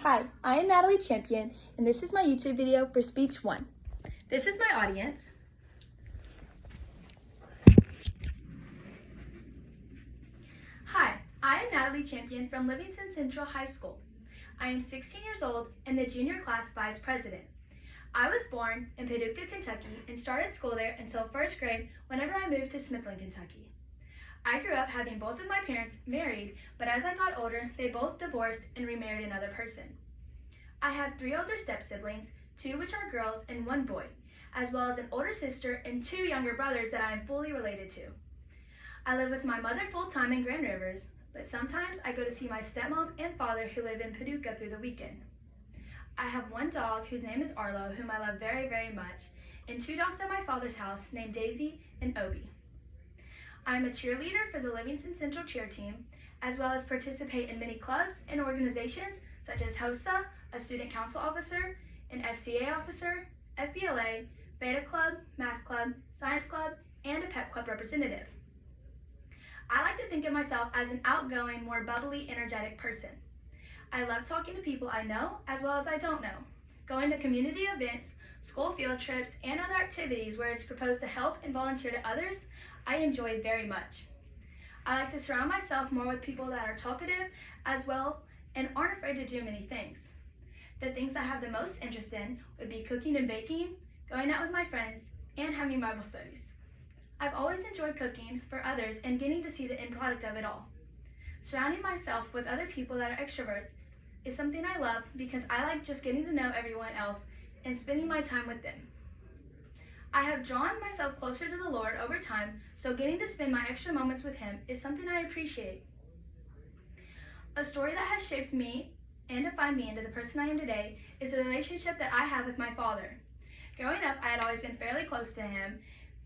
Hi, I am Natalie Champion, and this is my YouTube video for Speech 1. This is my audience. Hi, I am Natalie Champion from Livingston Central High School. I am 16 years old and the junior class vice president. I was born in Paducah, Kentucky, and started school there until first grade whenever I moved to Smithland, Kentucky. I grew up having both of my parents married, but as I got older, they both divorced and remarried another person. I have 3 older step-siblings, 2 which are girls and 1 boy, as well as an older sister and 2 younger brothers that I am fully related to. I live with my mother full-time in Grand Rivers, but sometimes I go to see my stepmom and father who live in Paducah through the weekend. I have 1 dog whose name is Arlo, whom I love very, very much, and 2 dogs at my father's house named Daisy and Obi. I am a cheerleader for the Livingston Central cheer team, as well as participate in many clubs and organizations such as HOSA, a student council officer, an FCA officer, FBLA, Beta Club, Math Club, Science Club, and a Pep Club representative. I like to think of myself as an outgoing, more bubbly, energetic person. I love talking to people I know as well as I don't know, going to community events, school field trips, and other activities where it's proposed to help and volunteer to others. I enjoy very much. I like to surround myself more with people that are talkative as well and aren't afraid to do many things. The things I have the most interest in would be cooking and baking, going out with my friends, and having Bible studies. I've always enjoyed cooking for others and getting to see the end product of it all. Surrounding myself with other people that are extroverts is something I love because I like just getting to know everyone else and spending my time with them. I have drawn myself closer to the Lord over time, so getting to spend my extra moments with Him is something I appreciate. A story that has shaped me and defined me into the person I am today is the relationship that I have with my father. Growing up, I had always been fairly close to him,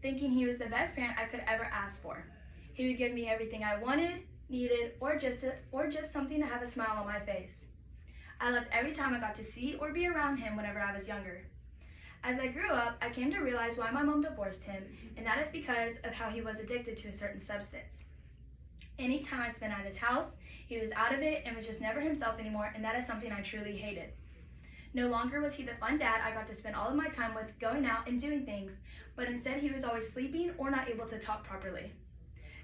thinking he was the best parent I could ever ask for. He would give me everything I wanted, needed, or just something to have a smile on my face. I loved every time I got to see or be around him whenever I was younger. As I grew up, I came to realize why my mom divorced him, and that is because of how he was addicted to a certain substance. Anytime I spent at his house, he was out of it and was just never himself anymore, and that is something I truly hated. No longer was he the fun dad I got to spend all of my time with going out and doing things, but instead he was always sleeping or not able to talk properly.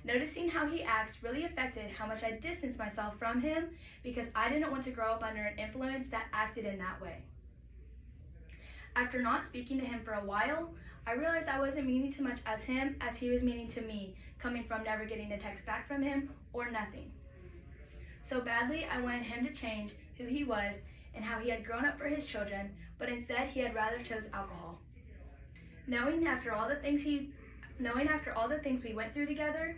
Noticing how he acts really affected how much I distanced myself from him because I didn't want to grow up under an influence that acted in that way. After not speaking to him for a while, I realized I wasn't meaning too much as him as he was meaning to me, coming from never getting a text back from him or nothing. So badly, I wanted him to change who he was and how he had grown up for his children, but instead he had rather chose alcohol. Knowing after all the things we went through together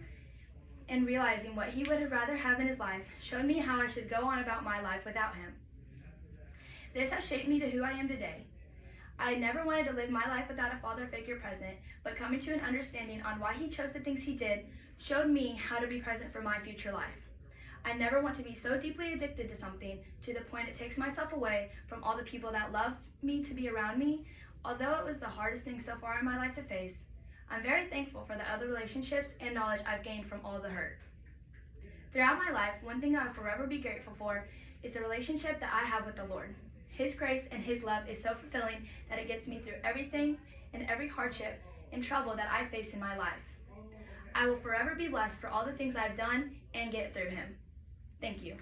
and realizing what he would have rather have in his life showed me how I should go on about my life without him. This has shaped me to who I am today. I never wanted to live my life without a father figure present, but coming to an understanding on why he chose the things he did showed me how to be present for my future life. I never want to be so deeply addicted to something to the point it takes myself away from all the people that loved me to be around me. Although it was the hardest thing so far in my life to face, I'm very thankful for the other relationships and knowledge I've gained from all the hurt. Throughout my life, one thing I will forever be grateful for is the relationship that I have with the Lord. His grace and His love is so fulfilling that it gets me through everything and every hardship and trouble that I face in my life. I will forever be blessed for all the things I've done and get through Him. Thank you.